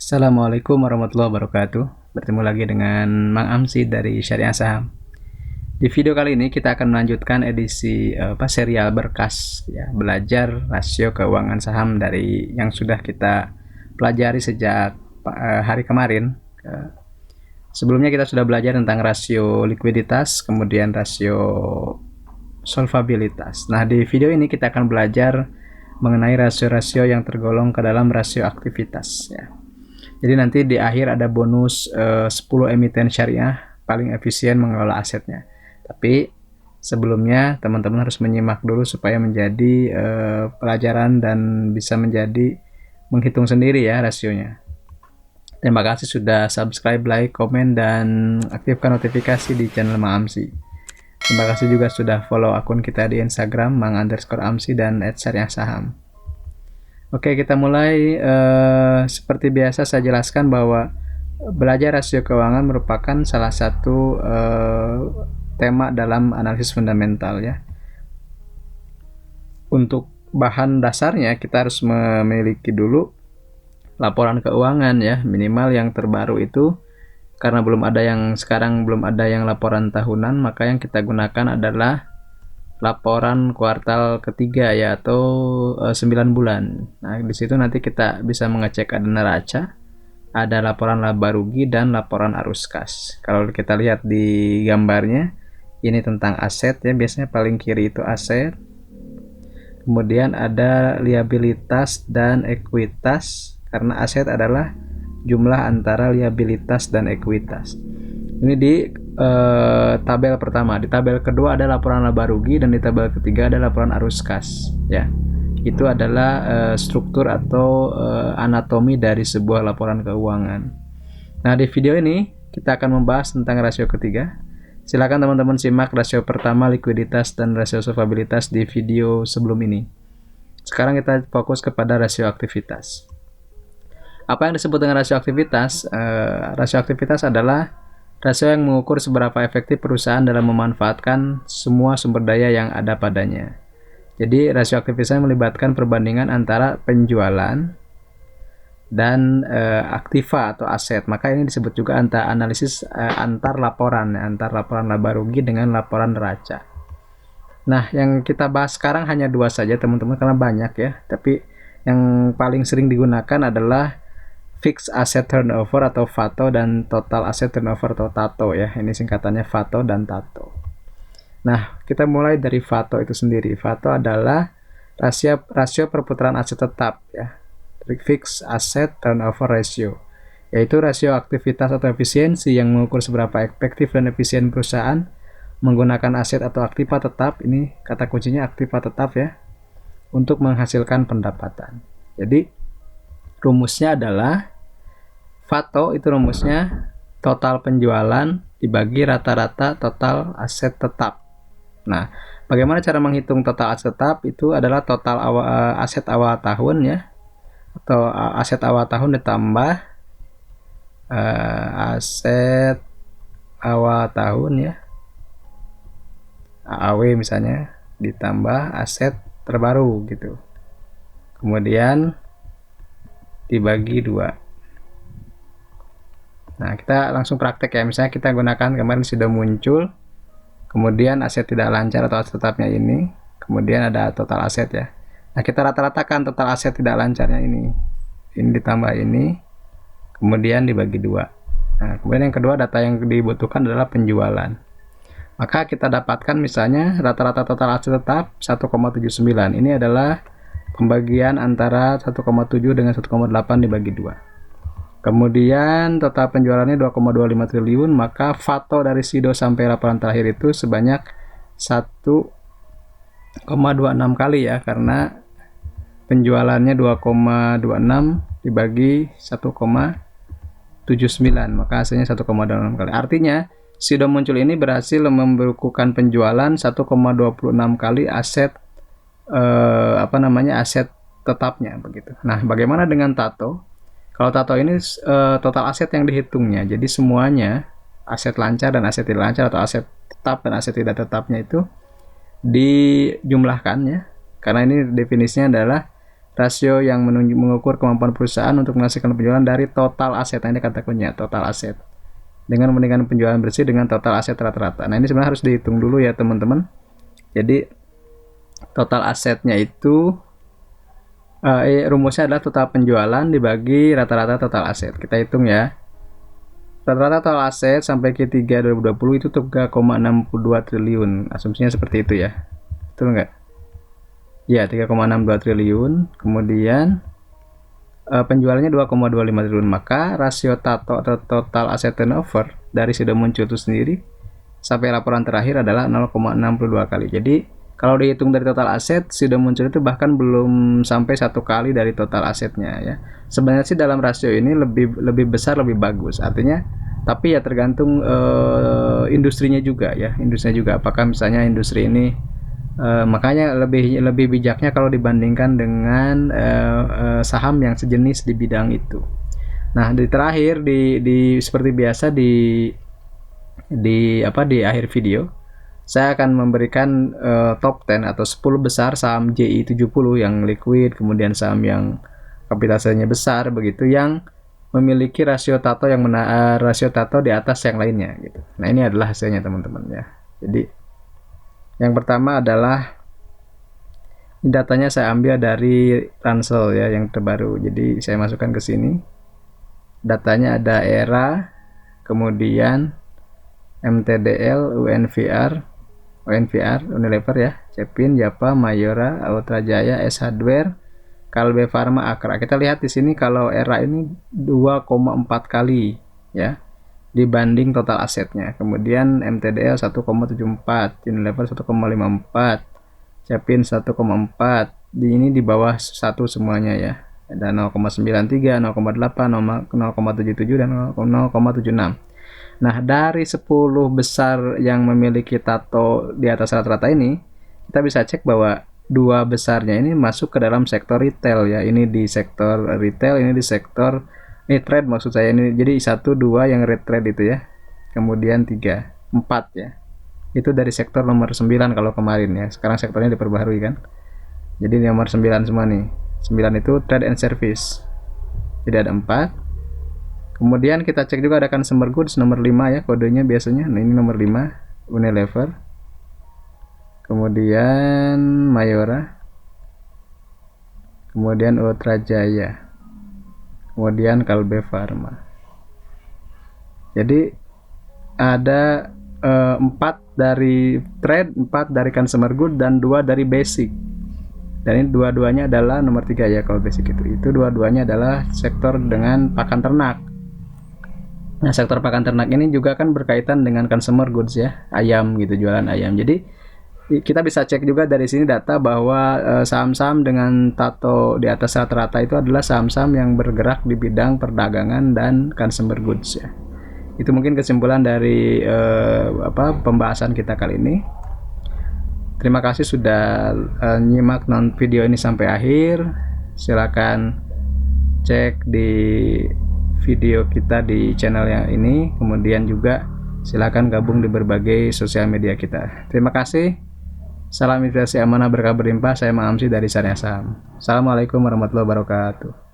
Assalamualaikum warahmatullahi wabarakatuh. Bertemu lagi dengan Mang Amsi dari Syariah Saham. Di video kali ini kita akan melanjutkan edisi serial berkas ya, belajar rasio keuangan saham dari yang sudah kita pelajari sejak hari kemarin. Sebelumnya kita sudah belajar tentang rasio likuiditas, kemudian rasio solvabilitas. Nah, di video ini kita akan belajar mengenai rasio-rasio yang tergolong ke dalam rasio aktivitas ya. Jadi nanti di akhir ada bonus 10 emiten syariah paling efisien mengelola asetnya. Tapi sebelumnya teman-teman harus menyimak dulu supaya menjadi pelajaran dan bisa menjadi menghitung sendiri ya rasionya. Terima kasih sudah subscribe, like, komen, dan aktifkan notifikasi di channel Mang Amsi. Terima kasih juga sudah follow akun kita di Instagram mang_amsi dan @syariahsaham. Oke, kita mulai. Seperti biasa saya jelaskan bahwa belajar rasio keuangan merupakan salah satu tema dalam analisis fundamental ya. Untuk bahan dasarnya kita harus memiliki dulu laporan keuangan ya, minimal yang terbaru itu. Karena sekarang belum ada yang laporan tahunan, maka yang kita gunakan adalah laporan kuartal ketiga ya, atau 9 bulan. Nah, di situ nanti kita bisa mengecek ada neraca, ada laporan laba rugi, dan laporan arus kas. Kalau kita lihat di gambarnya, ini tentang aset ya, biasanya paling kiri itu aset. Kemudian ada liabilitas dan ekuitas, karena aset adalah jumlah antara liabilitas dan ekuitas. Ini di tabel pertama. Di tabel kedua ada laporan laba rugi, dan di tabel ketiga ada laporan arus kas ya. Itu adalah struktur atau anatomi dari sebuah laporan keuangan. Nah, di video ini kita akan membahas tentang rasio ketiga. Silakan teman-teman simak rasio pertama, likuiditas, dan rasio solvabilitas di video sebelum ini. Sekarang kita fokus kepada rasio aktivitas. Apa yang disebut dengan rasio aktivitas? Rasio aktivitas adalah rasio yang mengukur seberapa efektif perusahaan dalam memanfaatkan semua sumber daya yang ada padanya. Jadi rasio aktivitas melibatkan perbandingan antara penjualan dan aktiva atau aset. Maka ini disebut juga analisis antar laporan laba rugi dengan laporan neraca. Nah, yang kita bahas sekarang hanya dua saja teman-teman, karena banyak ya. Tapi yang paling sering digunakan adalah Fixed Asset Turnover atau FATO, dan Total Asset Turnover atau TATO ya. Ini singkatannya FATO dan TATO. Nah, kita mulai dari FATO itu sendiri. FATO adalah rasio perputaran aset tetap ya. Fixed Asset Turnover Ratio, yaitu rasio aktivitas atau efisiensi yang mengukur seberapa efektif dan efisien perusahaan menggunakan aset atau aktiva tetap. Ini kata kuncinya aktiva tetap ya, untuk menghasilkan pendapatan. Jadi rumusnya adalah FATO itu rumusnya total penjualan dibagi rata-rata total aset tetap. Nah, bagaimana cara menghitung total aset tetap? Itu adalah total aset awal tahun ya, atau aset awal tahun ditambah aset awal tahun ya, AAW misalnya, ditambah aset terbaru gitu. Kemudian dibagi 2. Nah, kita langsung praktek ya. Misalnya kita gunakan kemarin sudah muncul, kemudian aset tidak lancar atau aset tetapnya ini, kemudian ada total aset ya. Nah, kita rata-ratakan total aset tidak lancarnya ini ditambah ini, kemudian dibagi 2. Nah, kemudian yang kedua, data yang dibutuhkan adalah penjualan. Maka kita dapatkan misalnya rata-rata total aset tetap 1,79. Ini adalah pembagian antara 1,7 dengan 1,8 dibagi 2. Kemudian total penjualannya 2,25 triliun, maka FATO dari SIDO sampai laporan terakhir itu sebanyak 1,26 kali ya, karena penjualannya 2,26 dibagi 1,79, maka hasilnya 1,26 kali. Artinya SIDO muncul ini berhasil membukukan penjualan 1,26 kali aset aset tetapnya begitu. Nah, bagaimana dengan TATO? Kalau TATO ini total aset yang dihitungnya. Jadi semuanya aset lancar dan aset tidak lancar, atau aset tetap dan aset tidak tetapnya itu dijumlahkan ya. Karena ini definisinya adalah rasio yang mengukur kemampuan perusahaan untuk menghasilkan penjualan dari total aset. Nah, ini kata kuncinya, total aset. Dengan membandingkan penjualan bersih dengan total aset rata-rata. Nah, ini sebenarnya harus dihitung dulu ya teman-teman. Jadi total asetnya itu rumusnya adalah total penjualan dibagi rata-rata total aset. Kita hitung ya. Rata-rata total aset sampai Q3 2020 itu 3,62 triliun. Asumsinya seperti itu ya. Betul nggak? Ya, 3,62 triliun. Kemudian penjualannya 2,25 triliun. Maka rasio tato atau total aset turnover dari sudah muncul itu sendiri sampai laporan terakhir adalah 0,62 kali. Jadi kalau dihitung dari total aset sudah muncul itu bahkan belum sampai 1 kali dari total asetnya ya. Sebenarnya sih dalam rasio ini lebih besar lebih bagus. Artinya tapi ya tergantung industrinya juga ya. Industrinya juga apakah misalnya industri ini makanya lebih bijaknya kalau dibandingkan dengan saham yang sejenis di bidang itu. Nah, di terakhir di seperti biasa di akhir video saya akan memberikan top 10 atau 10 besar saham JI 70 yang liquid, kemudian saham yang kapitalisasinya besar begitu yang memiliki rasio tato rasio tato di atas yang lainnya gitu. Nah, ini adalah hasilnya teman-teman ya. Jadi yang pertama adalah datanya saya ambil dari Ransel ya yang terbaru. Jadi saya masukkan ke sini. Datanya ada ERA, kemudian MTDL, UNVR, Unilever ya, Cepin, Japa, Mayora, Ultra Jaya, S Hardware, Kalbe Farma, Akra. Kita lihat di sini kalau ERA ini 2,4 kali ya dibanding total asetnya. Kemudian MTDL 1,74, Unilever 1,54, Cepin 1,4. Ini di bawah 1 semuanya ya. Ada 0,93, 0,8, 0,77 dan 0,76. Nah, dari 10 besar yang memiliki tato di atas rata-rata ini, kita bisa cek bahwa 2 besarnya ini masuk ke dalam sektor retail ya. Ini di sektor retail, ini di sektor trade maksud saya ini. Jadi 1, 2 yang red trade itu ya. Kemudian 3, 4 ya. Itu dari sektor nomor 9 kalau kemarin ya. Sekarang sektornya diperbaharui kan. Jadi nomor 9 semua nih. 9 itu trade and service. Jadi ada 4. Kemudian kita cek juga ada consumer goods nomor 5 ya kodenya biasanya. Nah, ini nomor 5 Unilever. Kemudian Mayora. Kemudian Ultra Jaya. Kemudian Kalbe Farma. Jadi ada 4 dari trade, 4 dari consumer good dan 2 dari basic. Dan ini dua-duanya adalah nomor 3 ya kalau basic itu dua-duanya adalah sektor dengan pakan ternak. Nah, sektor pakan ternak ini juga kan berkaitan dengan consumer goods ya, ayam gitu, jualan ayam. Jadi kita bisa cek juga dari sini data bahwa saham-saham dengan tato di atas rata-rata itu adalah saham-saham yang bergerak di bidang perdagangan dan consumer goods ya. Itu mungkin kesimpulan dari pembahasan kita kali ini. Terima kasih sudah nyimak video ini sampai akhir. Silakan cek di video kita di channel yang ini, kemudian juga silakan gabung di berbagai sosial media kita. Terima kasih. Salam investasi amanah berkah berlimpah. Saya Mang Amsi dari Syariah Saham. Assalamualaikum warahmatullahi wabarakatuh.